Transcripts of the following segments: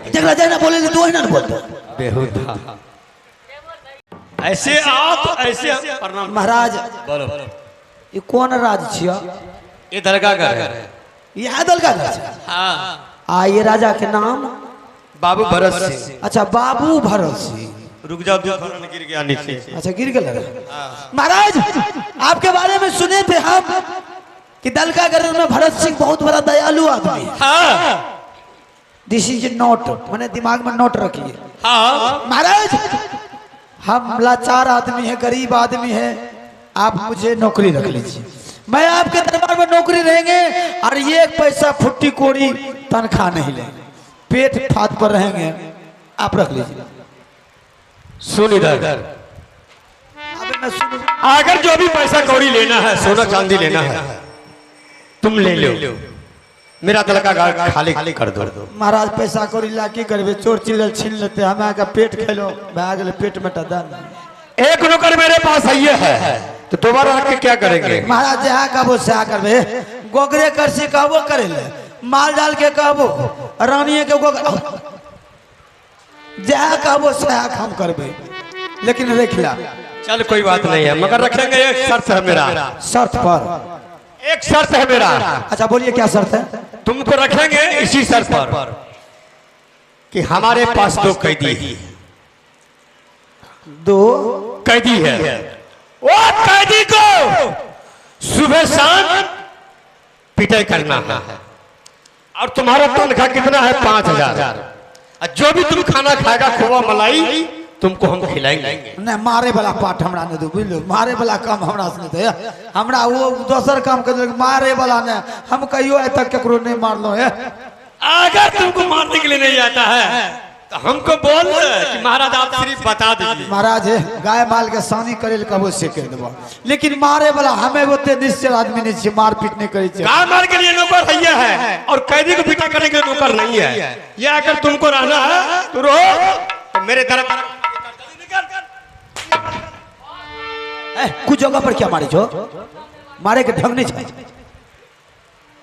जगह जाना बोले तो है ना बोलते बेहुदा ऐसे आप ऐसे प्रणाम महाराज बोलो ये कौन राज छिया ये दरगाह का है ये दरगाह का है हाँ ये राजा के नाम बाबू भरत सिंह अच्छा बाबू भरत सिंह रुक जाओ गिर गया नीचे अच्छा गिर गया महाराज आपके बारे में सुने थे हम कि दलकागढ़ में भरत सिंह बहुत बड़ा दयालु आदमी है हाँ दिस इज नोट मैंने दिमाग में नोट रखिए हाँ महाराज हम लाचार आदमी है गरीब आदमी है आप मुझे नौकरी रख लीजिए मैं आपके दरबार में नौकरी रहेंगे और ये एक पैसा फुट्टी कोड़ी तनख्वाह नहीं लेंगे पेट फात पर रहेंगे आप रख लीजिए सुन इधर सुनो अगर जो भी पैसा कौड़ी लेना है सोना चांदी लेना है तुम ले लो मेरा दरगाह खाली खाली कर दो महाराज पैसा कौड़ी ला की करबे चोर चिल्लर छीन लेते हम आके पेट खेलो भाग ले पेट में टदन एक नौकर मेरे पास है तो दोबारा रख के क्या करेंगे महाराज जहाँ कहबो सहा करबे गोगरे करसी कहबो करे ले माल डाल के कहबो रानिए के गोगर जहाँ कहबो सहा हम करबे लेकिन रख ला चल कोई बात नहीं है मगर रखेंगे एक शर्त है मेरा शर्त पर एक शर्त है मेरा अच्छा बोलिए क्या शर्त है तुमको रखेंगे इसी शर्त पर कि हमारे पास दो कैदी दो कैदी है वो कैदी को सुबह शाम पिटाई करना है और तुम्हारा तनख्वाह कितना है 5000 और जो भी तुम खाना खाएगा खोवा मलाई तुमको हम खिलाएंगे नहीं मारे वाला पाठ हमरा ने दो बुझलो मारे वाला काम हमरा से नहीं दे हमरा वो दोसर काम कर मारे वाला ने हम कहियो आज तक केकरो नहीं मारलो है अगर तुमको मारने के लिए नहीं आता है तो हमको बोल कि महाराज आप सिर्फ बता दीजिए महाराज गाय माल के सानी करे कबो से कह देबो लेकिन मारे वाला हमें ओते निश्चय आदमी नहीं छे मार पीट नहीं करे छे गाय माल के लिए नौकर है और कैदी को पिटा करने के लिए नौकर नहीं है ये अगर तुमको रहना है तो रहो तो मेरे दरबार कुछ जगह पर क्या मारे छो मारे के ढंग नहीं छे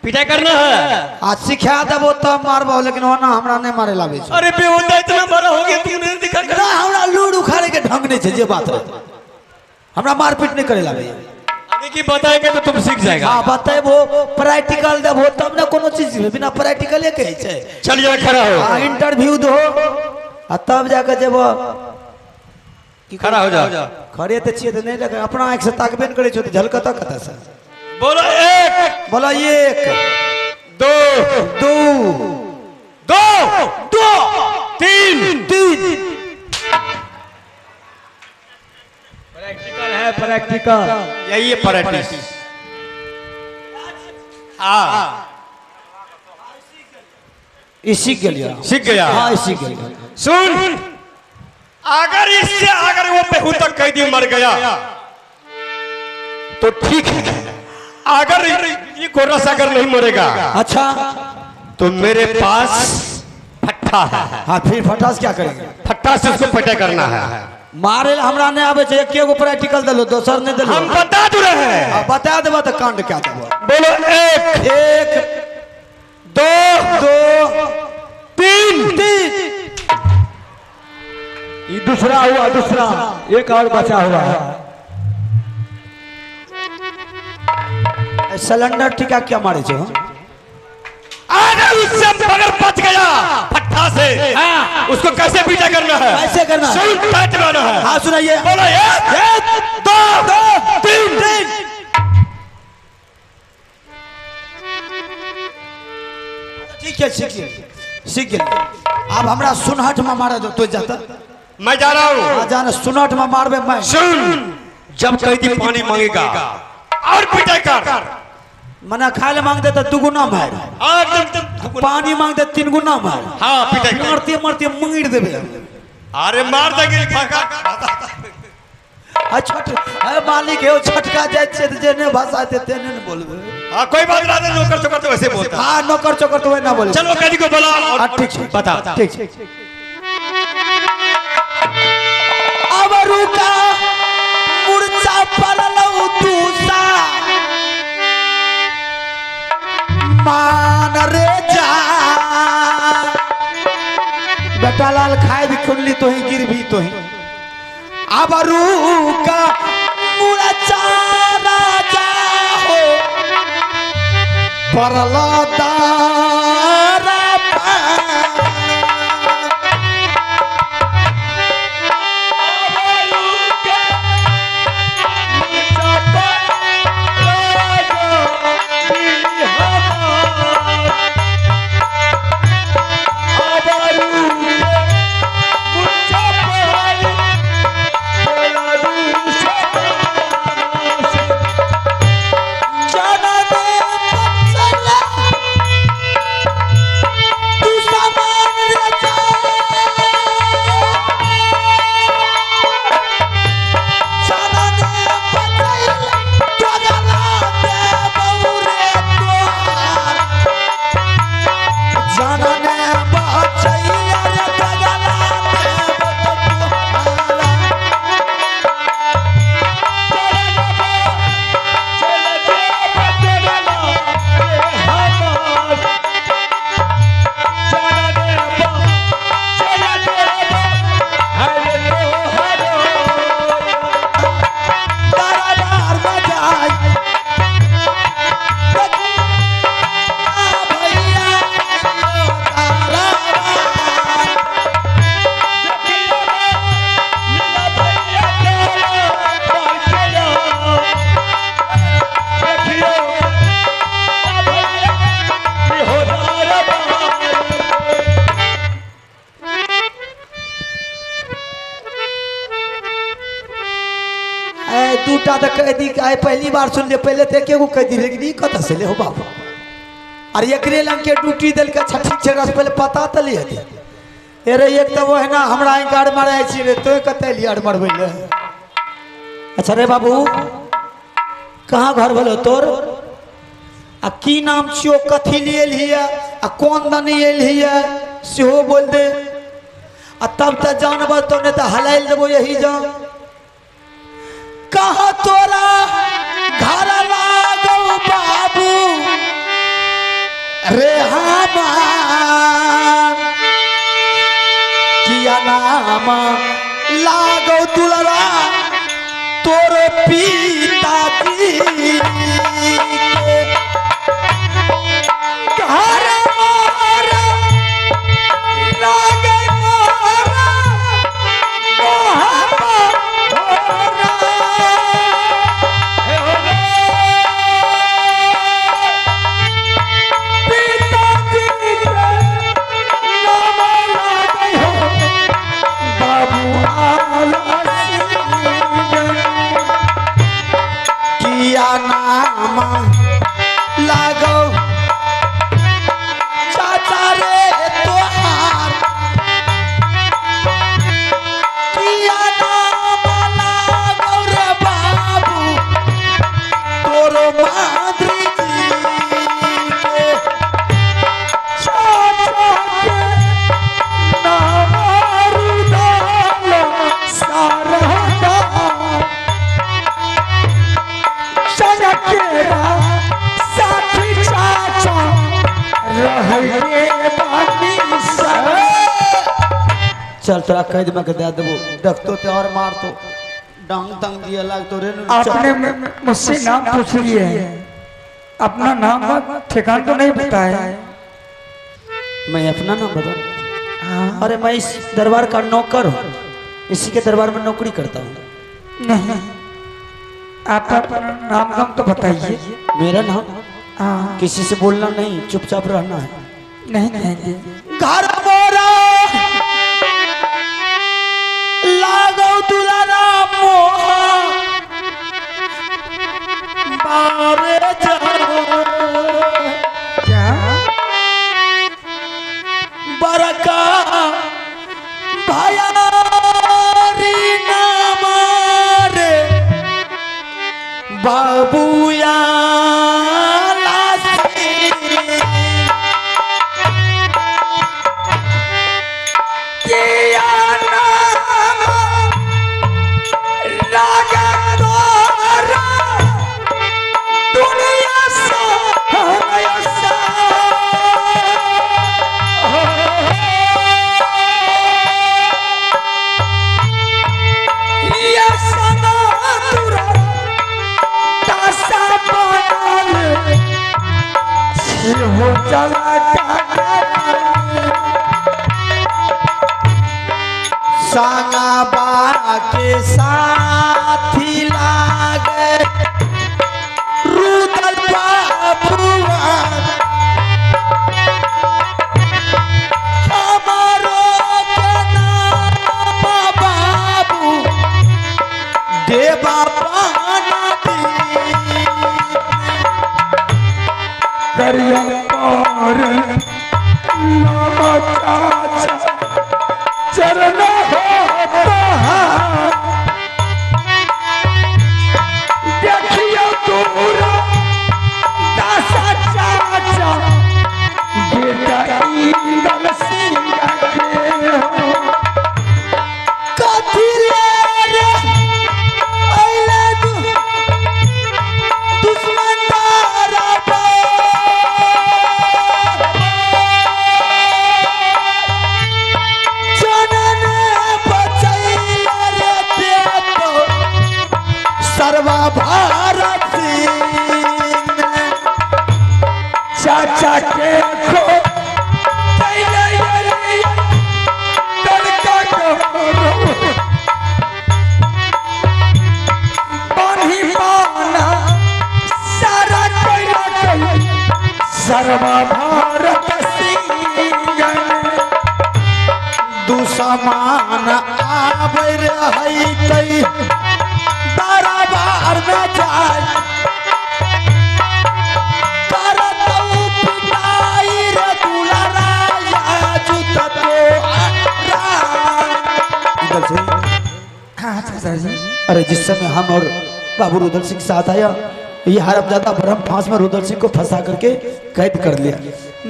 पिटाई करना है आज सिखा देबो तब मारबो लेकिन होना हमरा नहीं मारे लागे छे अरे बेहुदा इतना बड़ा हो गया तू नहीं दिखा ना हमरा लूड़ उखाड़े के ढंग नहीं छे जे बात है हमरा मार पीट नहीं करे लागे आगे की बताएंगे तो तुम सीख जाएगा हां बताइबो प्रैक्टिकल देबो तब ना कोनो चीज बिना प्रैक्टिकल कहे छे चलिए खड़ा हो हां इंटरव्यू दो आ तब जाके जेबो कि खड़ा हो जा खड़े तो छिए तो नहीं लगे अपना आंख से ताकबे न करे छो तो झलकता कता से बोलो एक बोला एक दो दो दो दो तीन तीन प्रैक्टिकल है प्रैक्टिकल यही है प्रैक्टिस हाँ इसी के लिए सीख गया हाँ इसी के लिए सुन अगर इससे अगर वो बेहुदा कैदी मर गया तो ठीक है अगर ये गोरस अगर नहीं मरेगा अच्छा तो मेरे पास फट्टा है हाँ फिर फटास क्या करेंगे फट्टा से उसको पिटाई करना है मारे हमरा नहीं आवे छे एके गो प्रैक्टिकल दलो दोसर नहीं दलो हम बता दो रहे हैं अब बता देबो तो कांड क्या देबो बोलो एक एक दो दो तीन तीन ये दूसरा हुआ दूसरा एक और बचा हुआ है सिलेंडर टीका क्या मारे छो अगर उससे अगर बच गया फट्टा से उसको कैसे पीछा करना है कैसे करना है सुन टाइट करना है हाँ सुनाइए बोलो एक दो तीन तीन ठीक है सीख गए अब हमरा सुनहट में मारे दो तो जाता मैं जा रहा हूँ जाने सुनहट में मारबे मैं सुन जब कैदी पानी मांगेगा और पिटाई कर मना खाए मांग दे तो दुगुना मार पानी मांग दे 3 गुना मार हाँ पिटाई कर मारते मारते मंगिर देबे अरे मार देगी फाका आ छट है मालिक है छटका जाय छे जेने भाषा ते तेने न बोलबे हां कोई बात ना नौकर चोकर तो वैसे बोलता हां नौकर चोकर तो ना बोले चलो कैदी को बुला और ठीक है बता ठीक अब रुका मुर्चा पललौ दूसा मान रे जा बेटा लाल खाए भी खुनली तो ही गिर भी तो ही आबरू का मुड़ा चारा जा हो परला दारा दूटा तो कह दी आए पहली बार सुन ले पहले थे के कह दी लेकिन कत से ले हो बाबा अरे एकरे लंग के ड्यूटी दिल के छठी छेड़ा से पहले पता तो ले दे अरे एक तो वो है ना हमरा गाड़ मारे छी रे तो कते लियाड़ मरबै ले अच्छा रे बाबू कहाँ घर भलो तोर आ की नाम छियो कथी लिए लिया आ कौन दनी एल हिया सेहो बोल दे आ तब तक जानब तो नहीं तो हलाइल देबो यही जा कहा तोरा घर लागो बाबू रे हमार किया नाम लागो दुलरा तोर पिताजी के घर मारा लागे मारा नाम लागो चाचा रे तोहार किया नाम लागो रे बाबू तोरो माधुरी जी के चाचा के नाम रुदाल सारदा केरा साथी चाचा रहने बानी सब चल तोरा कह दे मैं दे देबो देखतो ते और मार तो डांग तंग दिया लाग तो रे आपने मुझसे नाम पूछ लिए है अपना नाम ठिकाना तो नहीं बताया मैं अपना नाम बता अरे मैं इस दरबार का नौकर हूँ इसी के दरबार में नौकरी करता हूँ नहीं आप अपना नाम गाम तो बताइए मेरा नाम किसी से बोलना नहीं चुपचाप रहना है नहीं कहेंगे घर मोरा लागो दुलारा मोहा बारे क्या बरका भयारी नामारे बाबूया दुनिया से बाबा के साथी लागे रुदल बाबुआ हमारो के नाम बाबू देवा पानी करिया और चाचा चरण देखियो दूर दासा चाचा बेटा इंदल सिंह के हो कथी रे अइले दुश्मन तारा जनन बचैला रे देतो सर्वा भारत चाचा के खो तड़का करो पानी पाना सारा कोई सर्वा भारत सिंह दुश्मन आबै रहै तै दरबार में जाय करतौ पिटाई रे दुलराया जुततो इधर से हाँ चाचा जी अरे जिस समय हम और बाबू रुदल सिंह साथ आया ये हरमजादा ब्रह्म फांस में रुदल सिंह को फंसा करके कैद कर लिया।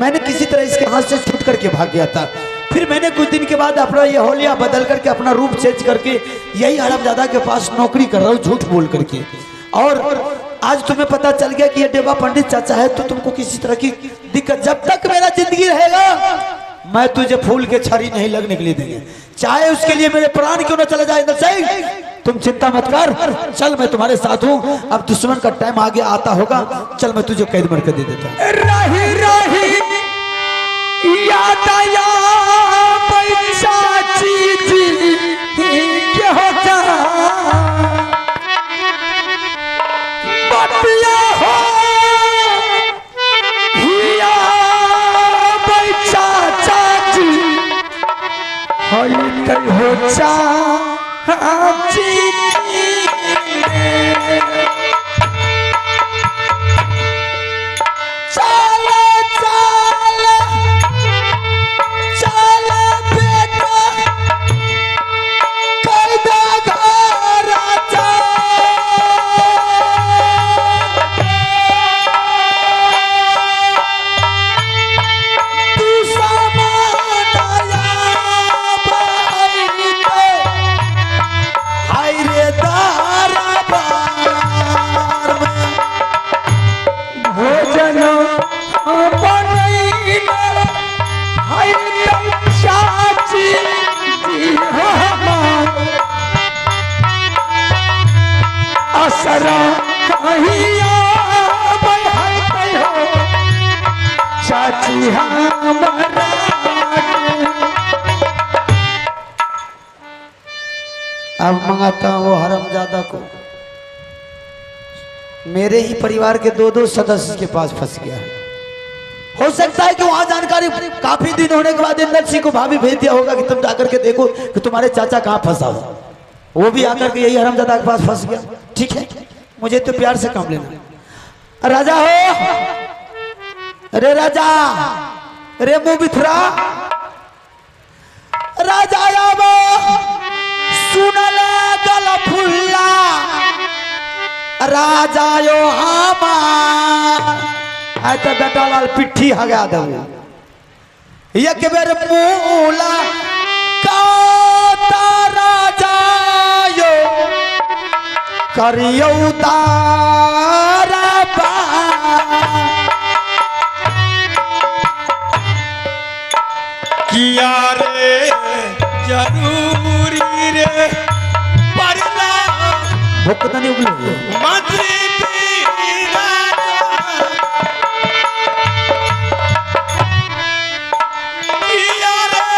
मैंने किसी तरह इसके हाथ से छूट करके भाग गया था। फिर मैंने कुछ दिन के बाद अपना ये होलिया बदल करके अपना रूप चेंज करके यही हरमजादा के पास नौकरी कर रहा हूँ झूठ बोल करके। और आज तुम्हें पता चल गया कि ये देवा पंडित चाचा है तो तुमको किसी तरह की दिक्कत, जब तक मेरा जिंदगी रहेगा मैं तुझे फूल के छड़ी नहीं लगने के लिए देंगे, चाहे उसके लिए मेरे प्राण क्यों न चले जाए। इंदर सिंह तुम चिंता मत कर, चल मैं तुम्हारे साथ हूँ। अब दुश्मन का टाइम आगे आता होगा, चल मैं तुझे कैद करके दे देता हूँ। रही रही याद आया चाची जी के होता बतिया हो हिया चाचा जी हई कई हो चाची चाची हमारा अब मंगाता हूँ वो हरमजादा को, मेरे ही परिवार के दो सदस्य के पास फंस गया है। हो सकता है कि वहां जानकारी काफी दिन होने के बाद इंदर सिंह को भाभी भेज दिया होगा कि तुम जाकर के देखो कि तुम्हारे चाचा कहाँ फंसा हुआ, वो भी आकर के यही हरमजादा के पास फंस गया। ठीक है, मुझे तो प्यार से काम लेना। राजा हो, अरे राजा, अरे मुंह बिथरा राजा आबो सुनल गल फुल्ला राजा यो हमार आय तो बेटा लाल पिट्ठी हगा देबो एक बेर मूला का राजा यो करियो तारा बा किया रे जरूरी रे परला भूख तो नहीं उगली मंत्री पीरा किया रे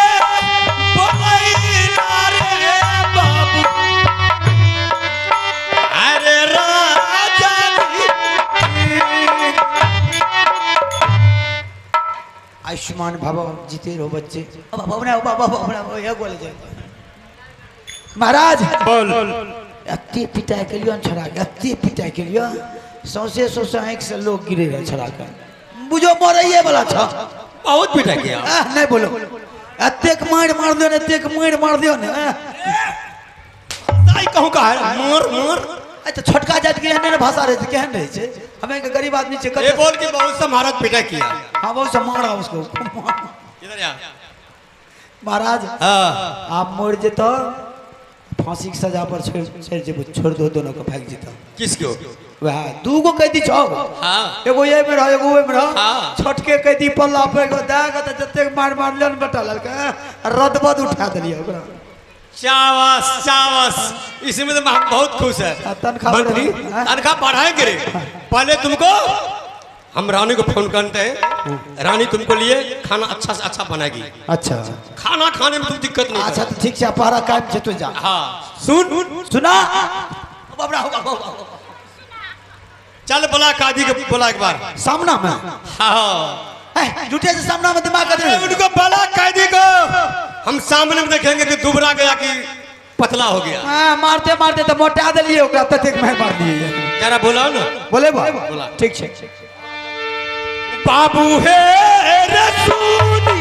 बोलैला रे आयुष्मान भव जीते रहो बच्चे। महाराज बोल अत्ते पिटाई के लिए छड़ा के अत्ते पिटाई के लिए सौसे सौसे आँख से लोग गिरे रहे छड़ा कर बुझो मरइए वाला छ बहुत पिटा किया नहीं बोलो अत्ते मार दियो ने अत्ते मार दियो ने ताई कहूं का है मोर मोर अच्छा छोटका जात के एहने भाषा रहे छै केहन रहे छै हमें के गरीब आदमी छै ये बोल के बहुत सा महाराज पिटा किया। हां बहुत से मारा उसको इधर आ महाराज हां आप मर जेतो फांसी की सजा पर छोड़ दो दोनों को फेंक जेतो किसको वह दूगो कैदी छौ हां एगो ये में रह एगो ओए में रह हाँ। छोटके कैदी पल्ला पे एगो दाग त जते मार लेन बेटा ललका रदबद उठा देलिए ओकरा शाबाश शाबाश इसमें तो हम बहुत खुश है तनख्वाह मंत्री हाँ। तनख्वाह बढ़ाएंगे रे पहले तुमको हम रानी को फोन करते हैं रानी तुमको लिए खाना अच्छा से अच्छा बनाएगी अच्छा खाना खाने में तुम दिक्कत नहीं अच्छा तो ठीक से पहरा कायम छे तो जा हाँ सुन सुना चल बोला काजी को बोला एक बार सामना में हाँ झूठे से सामना में दिमाग कर अरे उनको बोला काजी को हम सामने में देखेंगे कि दुबरा गया कि पतला हो गया हां मारते मारते तो मोटा देलिए ओकरा ततेक मैं मार दिए जरा बोला ना बोले बोला। ठीक छे बाबू है रसूली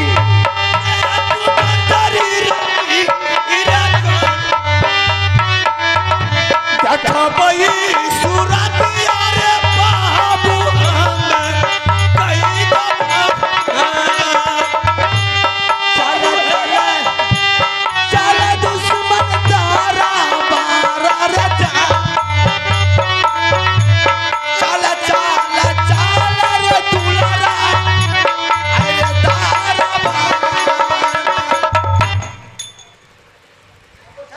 देखबई सूरत यारे बाबू हमें कई दफा चले दुश्मन तारा बारा रे चले चले चले रे दुलारा अरे तारा बारा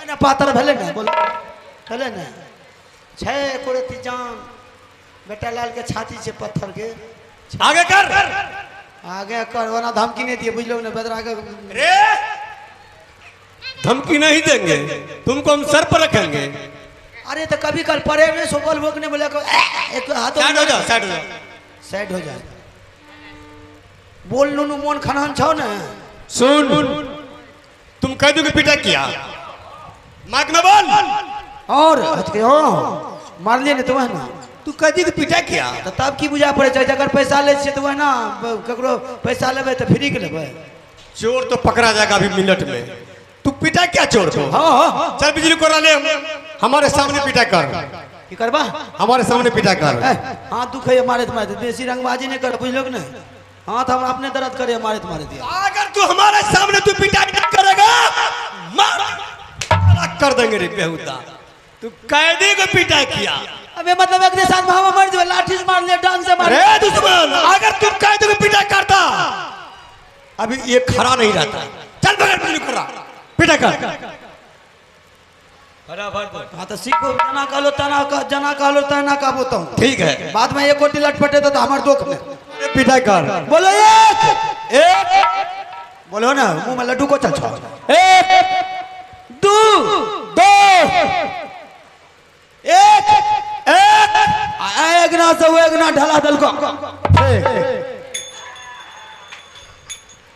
ना पातर भले ना बोलो भले ना छे कोड़ती जान बेटा लाल के छाती से पत्थर के आगे कर आगे कर वरना धमकी नहीं दिए बुझ लो ना बदरा के रे धमकी नहीं देंगे तुमको हम सर पर रखेंगे अरे तो कभी कल परे में सोबल भोकने बोले को एक हाथ साइड हो जाओ साइड हो जाओ साइड हो जाए बोल नुनु मोन खनहन छौ ना सुन तुम कैदू की पिटाई किया माइक में बोल और हट के हो मार लिए ने तो है ना तू कैदी की पिटाई किया तो तब की बुझा पड़े छै अगर पैसा ले छिए तो है ना ककरो पैसा लेबे तो फ्री के लेबे चोर तो पकड़ा जाएगा अभी मिनट में तू पिटाई क्या चोर को हां हां चल बिजली को ले हमारे सामने पिटाई कर की करबा हमारे सामने पिटाई कर हां दुख है मारे तुम्हारे बेसी रंगबाजी नहीं कर बुझ लोग ना हाथ हम अपने दर्द करे मारे तुम्हारे दिया अगर तू हमारे सामने तू पिटाई नहीं करेगा मार कर देंगे रे बेहुदा तू कैदी को पिटाई किया अबे मतलब एक साथ में हम मर जो लाठी से मार ले डांस से मार अरे दुश्मन अगर तुम कैदी को पिटाई करता अभी ये खड़ा नहीं रहता चल बगैर बिजली कर रहा पिटाई कर हाँ तो सीखो जना कहलो तना का बोता हूँ ठीक है बाद में एक कोटी लटपटे तो हमारे दुख में पिटाई कर बोलो एक बोलो ना मुंह में लड्डू को चल छो एक दो दो एक ना से वो एक ना ढला दल को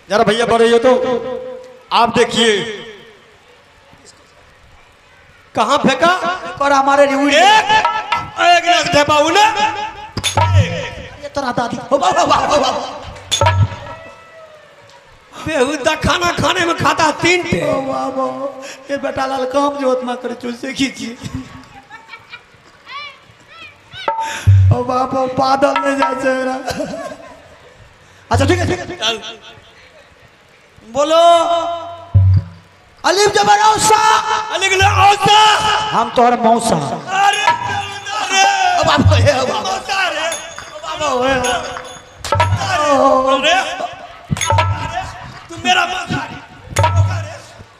जरा भैया बढ़ रही हो तो आप देखिए कहाँ फेंका और हमारे रिवुड एक लाख ढेपाऊ ना ये तो ना दादी ओ बाबा बेहुदा खाना खाने में खाता 3 टे ओ बाबा ये बेटा लाल काम जो उतना करे चूसे खींची ओ बाबा बादल में जाचे मेरा अच्छा ठीक है बोलो अलीफ जबर औसा अलिक ले औसा हम तोहर मौसा अरे ओ बाबा हे ओ बाबा औसा रे ओ बाबा अरे तू मेरा मौसा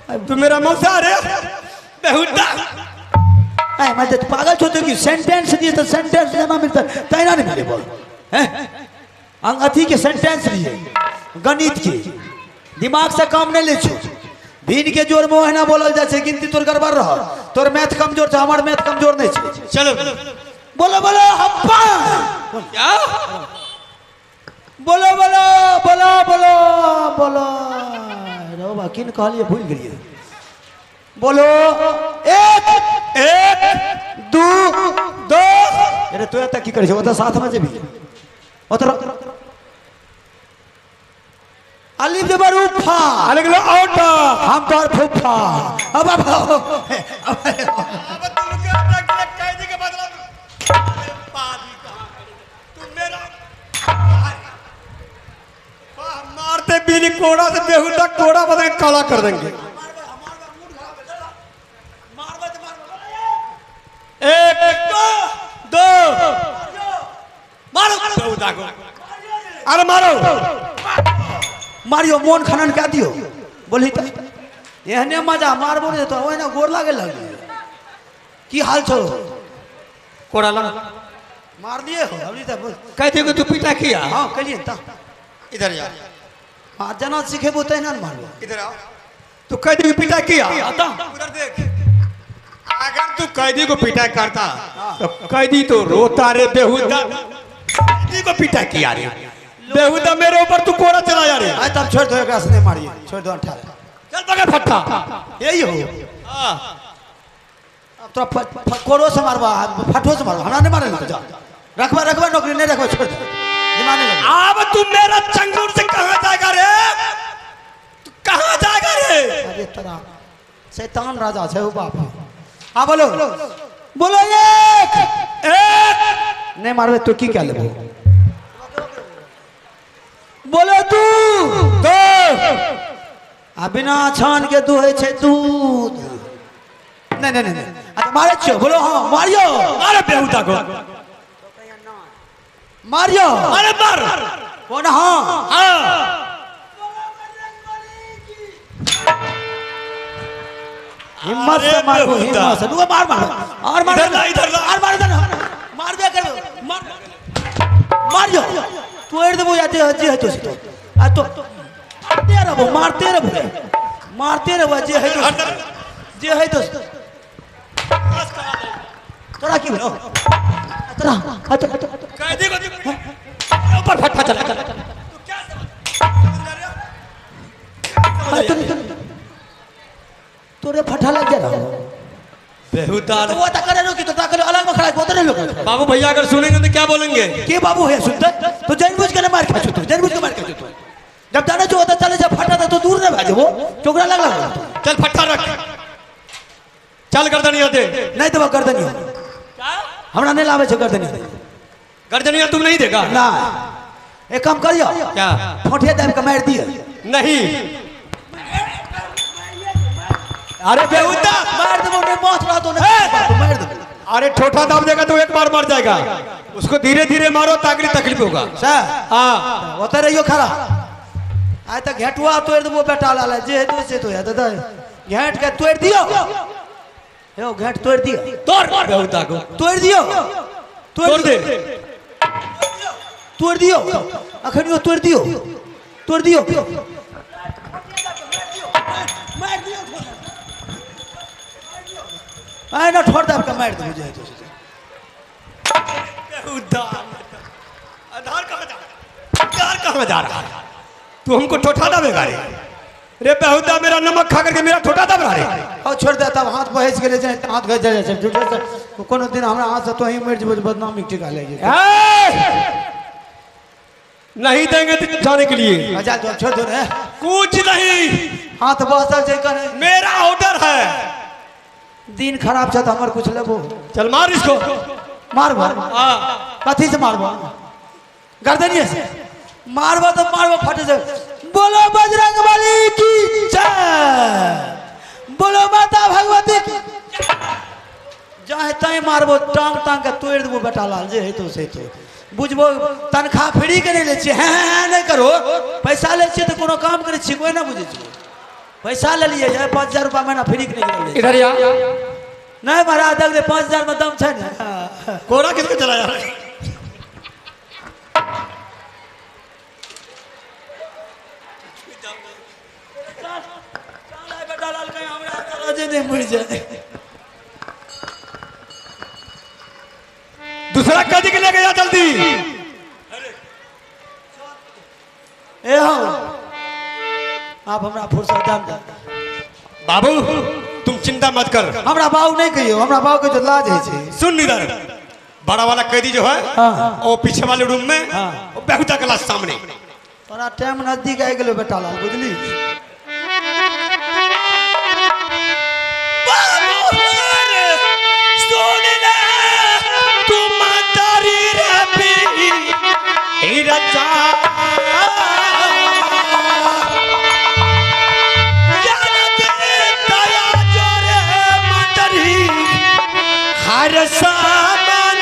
रे तू मेरा मौसा रे बेहुदा ऐ मैं तो पागल छोटे की सेंटेंस दिए तो सेंटेंस जमा मिलता तैना नहीं मेरे बोल हैं अंगथी के सेंटेंस दिए गणित के दिमाग से काम नहीं ले छो भीन के जोर में है ना बोलल जाए गिनती तोर गड़बड़ रह तोर मैथ कमजोर छ हमार मैथ कमजोर नहीं छे चलो बोलो बोलो हप्पा क्या बोलो बोलो बोलो बोलो बोलो रो बाकी ने कहलिए भूल गेलिए बोलो एक एक दू दो अरे तू एत की करे छे ओत साथ में जेबी ओत अलिफ जबर उफा अलग लो आउट हम तोर फुफा अब कैदी के बदला तुम मेरा मारते बिजली कोड़ा से बेहुदा कोड़ा बदल के काला कर देंगे। एक दो मारो बेहुदा को अरे मारो मारियो मोन खनन क्या दियो बोली तो एहने मजा मारबो ने तो ओहिना गोर लागे लगी की हाल छो कोड़ा ला मार दिए हो अभी तक कहते को तू पिटा किया। हां कलिए ता इधर जा हां जना सिखेबो तै ना मारबो इधर आओ तू कैदी को पिटा किया आता उधर देख अगर तू कैदी को पिटा करता तो कैदी तो रोता रे बेहुदा कैदी को पिटा किया रे बेहुदा मेरे ऊपर तू कोड़ा चला जा रे आ तब छोड़ दो एकरा से मारिए छोड़ दो 18 चल पकड़ फट्टा यही हो हां अब तो कोड़ो से मारबा फटो से मारबा हमरा नहीं मारे ना जा रखबा रखबा नौकरी नहीं रखबा छोड़ दे दिमाग नहीं लगे अब तू मेरा चंगुर से कहां जाएगा रे तू कहां जाएगा रे अरे तेरा शैतान राजा छे ओ बाप हां बोलो बोलो एक एक नहीं मारबे तो की क्या लेबो बोलो तू दो आ बिना छान के दुहे छे दूध नहीं नहीं नहीं अच्छा मारे छो बोलो हां मारियो अरे बेहुदा को मारियो अरे मार कौन हां हां हिम्मत से मारो हिम्मत से दुआ मार मार और मार इधर ला और मार इधर मार दे कर मार मारियो तू एड़ देबो या जे है तो आ तो मारते रहो जे है तो तोरा की भेलो तोरा कैदी को ऊपर फट्टा चला तू क्या तोरे फटा लग जा रहा बेहुदा तो वो तक करे नो कि तो तक अलग में खड़ा है उधर लोग बाबू भैया अगर सुनेंगे तो क्या बोलेंगे के बाबू है सुनते तो जानबूझ के मार खा तू जानबूझ के मार खा तू जब जाने जो होता चले जब फटा था तो दूर न भाजे वो चोकरा लग लगा चल फट्टा रख चल गर्दनिया दे नहीं तो गर्दनी हमरा नहीं लावे छे गर्दनी गर्दनिया तुम नहीं देगा ना एक काम करियो क्या ठोठे दाब के मार दिए नहीं अरे बेहुदा मार दबो नहीं माथ रहा तो नहीं तो मार दबो अरे ठोठा दाब देगा तो एक बार मर जाएगा उसको धीरे धीरे मारो ताकि तकलीफ होगा सर हाँ होते रहियो खड़ा आय तक घेटुआ तोड़ देबो बेटा लाला जे तो से तो है दादा घेट के तोड़ दियो यो घेट तोड़ दियो तोड़ बेहुदा को तोड़ दियो तोड़ दे तोड़ दियो अखनियो तोड़ दियो मार दियो आय ना ठोड़ दाब के मार दबो जे तो बेहुदा आधार कहाँ जा रहा है तू हमको ठोठा दबेगा रे बेहुदा मेरा नमक खा करके मेरा ठोठा दब रहा रे और छोड़ दे तब हाथ बहस के ले जाए हाथ गए जाए सब झूठे से कोनो दिन हमरा हाथ से तो ही मर जब बदनामी टिका लेगी नहीं देंगे तो जाने के लिए अच्छा तो छोड़ दो रे कुछ नहीं हाथ बहस जे करे मेरा ऑर्डर है दिन खराब छ त हमर कुछ लेबो चल मार इसको मारबो हाँ कथी से मारबो गर्दनिए से मारबो तो मारबो फटे से बोलो बजरंग बली की जय बोलो माता भगवती की जहाँ तय मारबो टांग टांग के तोड़ देबो बेटा लाल जे है तो से तो बुझबो तनखा फ्री के नहीं ले छी हैं नहीं करो पैसा ले छी तो कोनो काम करे छी कोई ना बुझे छी पैसा ले लिए 5000 रुपया महीना फ्री के नहीं ले इधर आ नहीं महाराज देख दे 5000 में दम छै ना कोरा किसको चला जा रहा है बेटा लाल कहीं हमरा जे नहीं मुड़ जाए दूसरा कैदी के लेके जा जल्दी आप हमरा फुर्सत दान दे। बाबू तुम चिंता मत कर। हमरा बाबू नहीं कहियो, हमरा बाबू के जो लाज है छे। सुन इधर, बड़ा वाला कैदी जो है वो पीछे वाले रूम में, वो बेहुदा क्लास सामने। तोरा टाइम नजदीक आ गेलो बेटा लाल, बुझली? हर सामान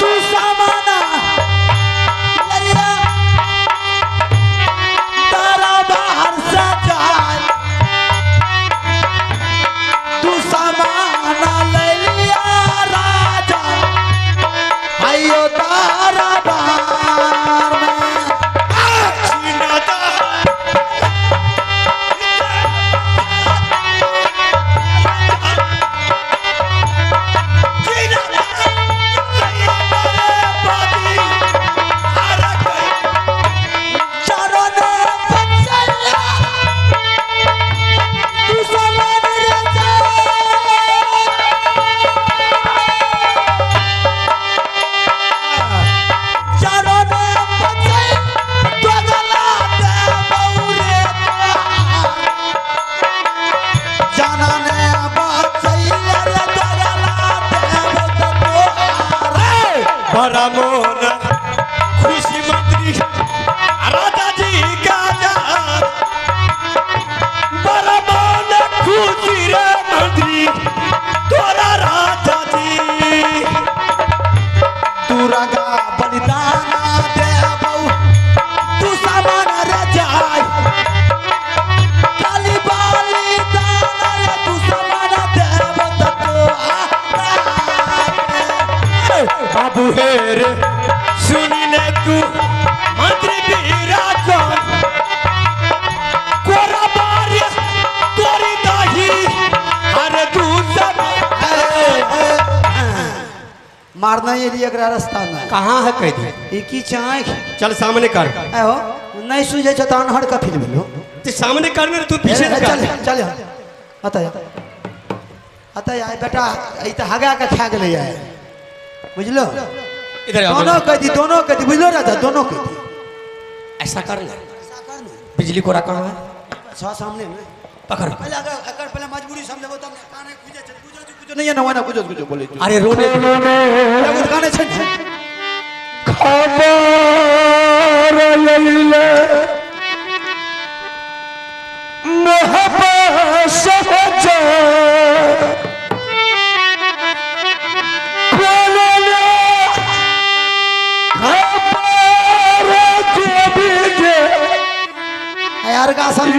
तू सामाना ललिया तारा बाहर से जाए, तू सामाना ललिया राजा आयो तारा बाहर में खुशी मंत्री राजा जी का बड़ा मन खुशी रे मंत्री तोरा राजा जी तू रगा बलिदाना दे बहु, तू सामान रे जाय काली बाली दाना रे, तू सामान दे बाबू हेर सुनी ले तू मंत्री बीरा कौन कोरा बारी तोरी दाही अरे तू सब मारना ये लिए एकरा रास्ता में कहाँ है कैदी? ई की चाय चल सामने कर। हो नहीं सुझे छ तान हर का फिल्म लो ते सामने कर में तू पीछे चल चल आता यार बेटा ई त हगा के खा गेले यार, बुझलो? इधर आओ। दोनों कहती बुझलो राजा, दोनों कहती ऐसा कर ले, बिजली कोरा कहाँ है? छह सामने में पकड़। पहले मजबूरी समझबो तब काने खुजे छ, कुछ नहीं है ना, वाना कुछ बोले तू। अरे रोने कुछ गाने छ खबर लैले मोहब्बत सजा यार का साथ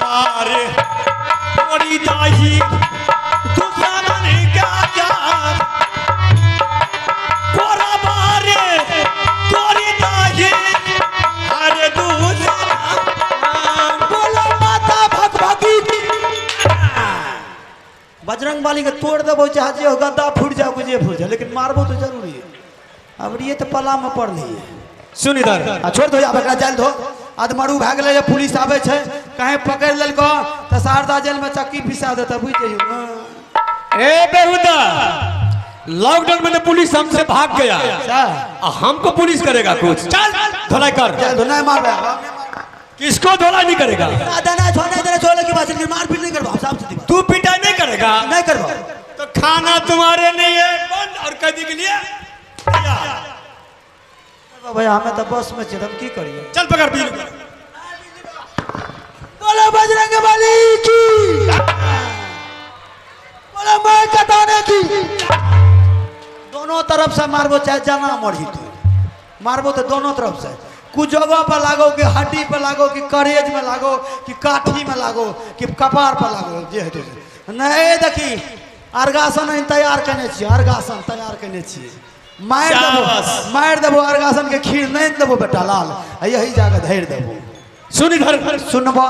बारे थोड़ी दाही दुश्मन क्या जा कोरा बारे थोड़ी दाही अरे बोलो माता भगवती की। बजरंग बाली के तोड़ देबो चाहे जे गद्दा फूट जाए कुछ फूट जाए, लेकिन मारबो तो जरूरी है। अब ये तो पला में पड़ ली है। सुन इधर छोड़ दो अब एकरा जेल दो। आदमरू भए गेलै जे पुलिस आबै छै कहीं पकड़ लेलको तो शारदा जेल में चक्की पिसा देता बुझ जइयो। ए बेहुदा लॉकडाउन में तो पुलिस हमसे भाग गया, हमको पुलिस करेगा कुछ? चल धोलाई कर। जेल दो नहीं मार किसको धोलाई नहीं करेगा? देना छोड़ने की बात है, मारपीट नहीं करवा साहब से। तू पिटाई नहीं करेगा? नहीं करवा तो खाना तुम्हारे नहीं है बंद और कदी के लिए भैया हमें तो बस में हम की करिए। चल पकड़ पी। बोलो बजरंग बली की, बोलो मैं कटाने की। दोनों तरफ से मारबो चाहे जाना मरी तू मारबो तो दोनों तरफ से। कुछ जगह पर लागो कि हड्डी पर लागो कि करेज में लागो कि काठी में लागो कि कपार पर लागो जे है तो नहीं देखी। अर्गासन तैयार करने छी, अर्गासन तैयार करने छी। मार देबो अर्गासन के खीर नहीं देबो बेटा लाल, यही जाकर धैर देबो। सुन इधर सुनबो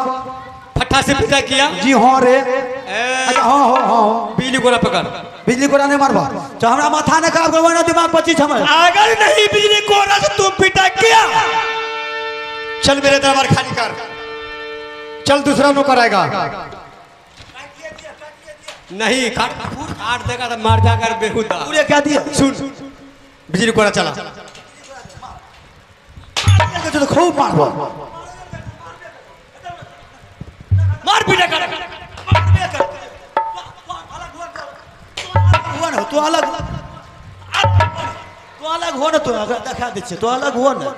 फट्टा से पिटा किया जी। हाँ रे अच्छा हाँ हाँ हाँ बिजली गोला पकड़। बिजली कोरा नहीं मारबा तो हमरा माथा ने काम करबो ना दिमाग पर चीज हमर। अगर नहीं बिजली गोला से तुम पिटा किया चल मेरे दरबार खाली कर। चल दूसरा नौकर आएगा। नहीं काट देगा तो मार जाकर बेहुदा। पूरे क्या दिया सुन बिजली कोड़ा चला तो खूब मारबो मार पीटा कर। तू अलग हो ना तू दिखा दे तू अलग हो ना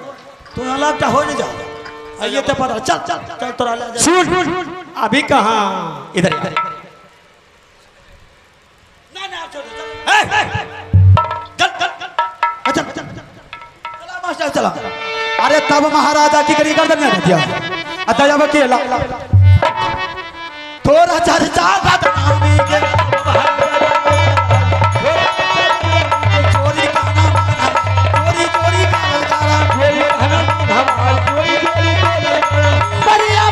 तू अलग हो नहीं जाओ ये तो पता। चल चल चल तोरा ले जा। अभी कहाँ इधर इधर चल चल मास्टर चला। अरे तब महाराजा की करी कर देना दिया अतः जब अकेला थोड़ा चर्चा बदनामी के चोरी का नाम चोरी चोरी का ललकारा बढ़िया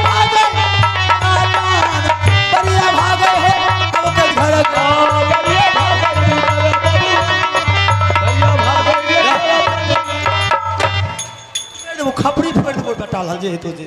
भागे हो अब के घर का वो खपड़ी फोड़ दो बेटा लाल जे तो जे